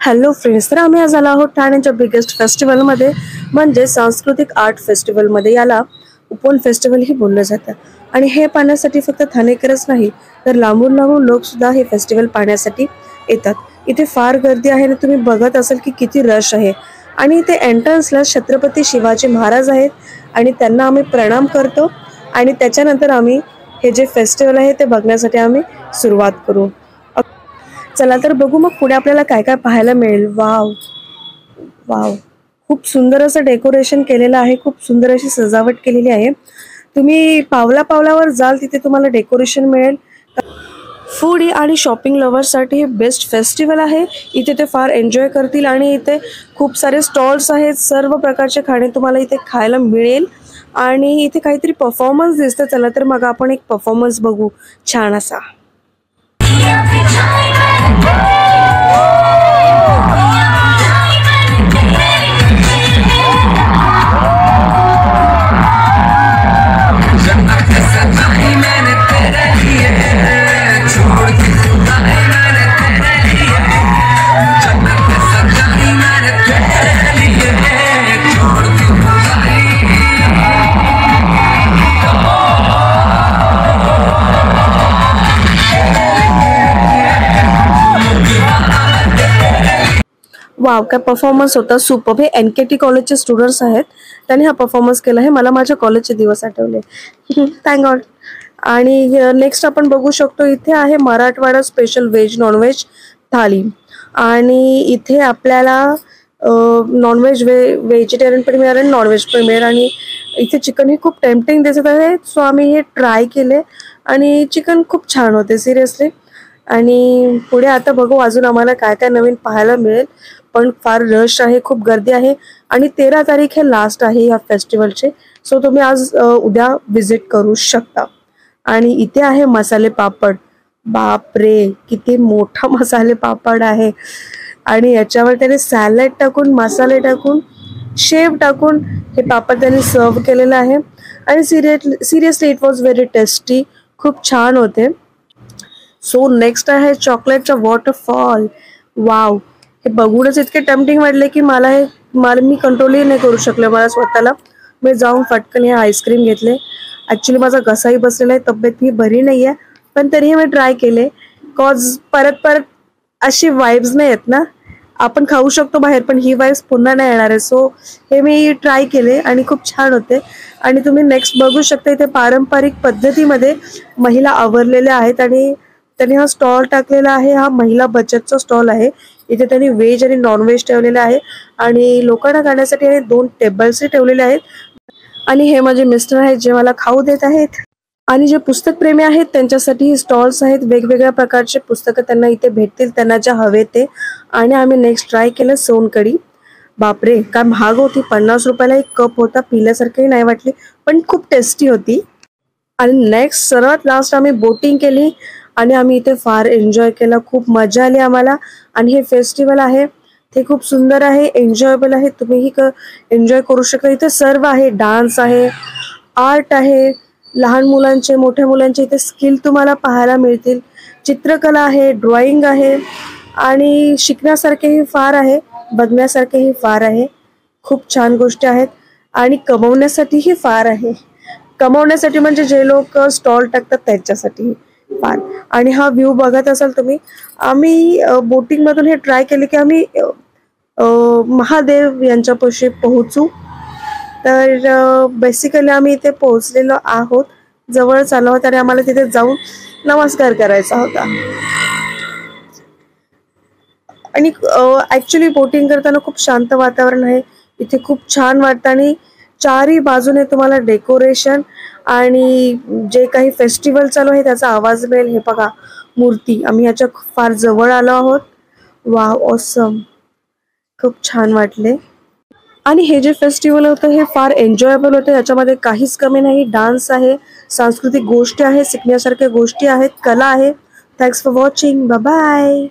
Hello friends, तर आम्ही आज आलो आहोत ठाण्याच्या बिगेस्ट फेस्टिवलमध्ये म्हणजे सांस्कृतिक आर्ट फेस्टिवलमध्ये. याला उपवन फेस्टिवल ही बोललं जातं आणि हे पाहण्यासाठी फक्त ठाणेकरच नाही तर लांबून लांबून लोकसुद्धा हे फेस्टिवल पाहण्यासाठी येतात. इथे फार गर्दी आहे आणि तुम्ही बघत असाल की किती रश आहे. आणि इथे एंट्रन्सला छत्रपती शिवाजी महाराज आहेत आणि त्यांना आम्ही प्रणाम करतो आणि त्याच्यानंतर आम्ही हे जे फेस्टिवल आहे ते बघण्यासाठी आम्ही सुरुवात करू. चला तर बघू मग पुढे आपल्याला काय काय पाहायला मिळेल. वाव वाव, खूप सुंदर असं डेकोरेशन केलेलं आहे, खूप सुंदर अशी सजावट केलेली आहे. तुम्ही पावला पावलावर जाल तिथे तुम्हाला डेकोरेशन मिळेल. फूडी आणि शॉपिंग लव्हर्ससाठी हे बेस्ट फेस्टिवल आहे. इथे ते फार एन्जॉय करतील आणि इथे खूप सारे स्टॉल्स आहेत, सर्व प्रकारचे खाणे तुम्हाला इथे खायला मिळेल. आणि इथे काहीतरी परफॉर्मन्स दिसतं. चला तर मग आपण एक परफॉर्मन्स बघू छान असा. वाव, काय परफॉर्मन्स होता, सुपर. हे NKT कॉलेजचे स्टुडंट्स आहेत, त्यांनी हा परफॉर्मन्स केला आहे. मला माझ्या कॉलेजचे दिवस आठवले, थँक गॉड. आणि नेक्स्ट आपण बघू शकतो इथे आहे मराठवाडा स्पेशल व्हेज नॉनव्हेज थाली. आणि इथे आपल्याला नॉनव्हेज व्हेजिटेरियन पण मिळेल आणि नॉनव्हेज पण मिळेल. आणि इथे चिकन ही खूप टेम्पटिंग दिसत आहे, सो आम्ही हे ट्राय केले आणि चिकन खूप छान होते सिरियसली. आणि पुढे आता बघू अजून आम्हाला काय काय नवीन पाहायला मिळेल. पण फार रश आहे, खूप गर्दी आहे आणि 13 तारीख हे लास्ट आहे या फेस्टिवलचे. सो तुम्ही आज उद्या विजिट करू शकता. आणि इथे आहे मसाले पापड. बापरे, किती मोठा मसाले पापड आहे. आणि याच्यावर त्याने सॅलड टाकून, मसाले टाकून, शेव टाकून हे पापड त्यांनी सर्व केलेलं आहे. आणि seriously it was very tasty, खूप छान होते. सो नेक्स्ट आहे चॉकलेटचा वॉटरफॉल. वाव, हे बघूनच इतके टेम्पटिंग वाटले की मला मी कंट्रोलही नाही करू शकले मला स्वतःला. मी जाऊन फटकन हे आईस्क्रीम घेतले. ॲक्च्युली माझा घसाही बसलेला आहे, तब्येत ही बरी नाही आहे, पण तरीही मी ट्राय केले. कॉज परत अशी वाईब्स नाही आहेत ना. आपण खाऊ शकतो बाहेर पण ही वाईब्स पुन्हा नाही येणार आहे. सो हे मी ट्राय केले आणि खूप छान होते. आणि तुम्ही नेक्स्ट बघू शकता इथे पारंपरिक पद्धतीमध्ये महिला आवरलेल्या आहेत आणि त्यांनी हा स्टॉल टाकलेला आहे. हा महिला बचतचा स्टॉल आहे. इथे त्यांनी व्हेज आणि नॉनव्हेज ठेवलेलं आहे आणि लोकांना खाण्यासाठी 2 टेबल्सही ठेवलेले आहेत. आणि हे माझे मिस्टर आहेत जे मला खाऊ देत आहेत. आणि जे पुस्तक प्रेमी आहेत त्यांच्यासाठी स्टॉल्स आहेत, वेगवेगळ्या प्रकारचे पुस्तकं त्यांना इथे भेटतील, त्यांना ज्या हवे ते. आणि आम्ही नेक्स्ट ट्राय केलं सोनकढी. बापरे, काय महाग होती, 50 रुपयाला एक कप होता, पिल्यासारखंही नाही वाटली, पण खूप टेस्टी होती. आणि नेक्स्ट सर्वात लास्ट आम्ही बोटिंग केली आणि आम्ही इथे फार एन्जॉय केला, खूप मजा आली आम्हाला. आणि हे फेस्टिवल आहे ते खूप सुंदर आहे, एन्जॉयबल आहे, तुम्हीही एन्जॉय करू शकता. इथे सर्व आहे, डान्स आहे, आर्ट आहे, लहान मुलांचे मोठ्या मुलांचे इथे स्किल तुम्हाला पाहायला मिळतील. चित्रकला आहे, ड्रॉइंग आहे आणि शिकण्यासारखेही फार आहे, बघण्यासारखेही फार आहे. खूप छान गोष्टी आहेत आणि कमवण्यासाठीही फार आहे. कमवण्यासाठी म्हणजे जे लोक स्टॉल टाकतात त्यांच्यासाठी फार. आणि हा व्ह्यू बघत असाल तुम्ही. आम्ही बोटिंग मधून हे ट्राय केले की आम्ही महादेव यांच्यापाशी पोहोचू. तर बेसिकली आम्ही इथे पोहोचलेलो आहोत, जवळच आलो आहोत आणि आम्हाला तिथे जाऊन नमस्कार करायचा होता. आणि ॲक्च्युली बोटिंग करताना खूप शांत वातावरण आहे, इथे खूप छान वाटतं. आणि चारही बाजूने तुम्हाला डेकोरेशन आणि जे काही फेस्टिवल चालू आहे त्याचा आवाज मिळेल. हे बघा मूर्ती, आम्ही याच्या फार जवळ आलो आहोत. वाव, ऑसम, खूप छान वाटले. आणि हे जे फेस्टिवल होतं हे फार एन्जॉयबल होतं, याच्यामध्ये काहीच कमी नाही. डान्स आहे, सांस्कृतिक गोष्टी आहे, शिकण्यासारख्या गोष्टी आहेत, कला आहे. Thanks for watching, bye bye.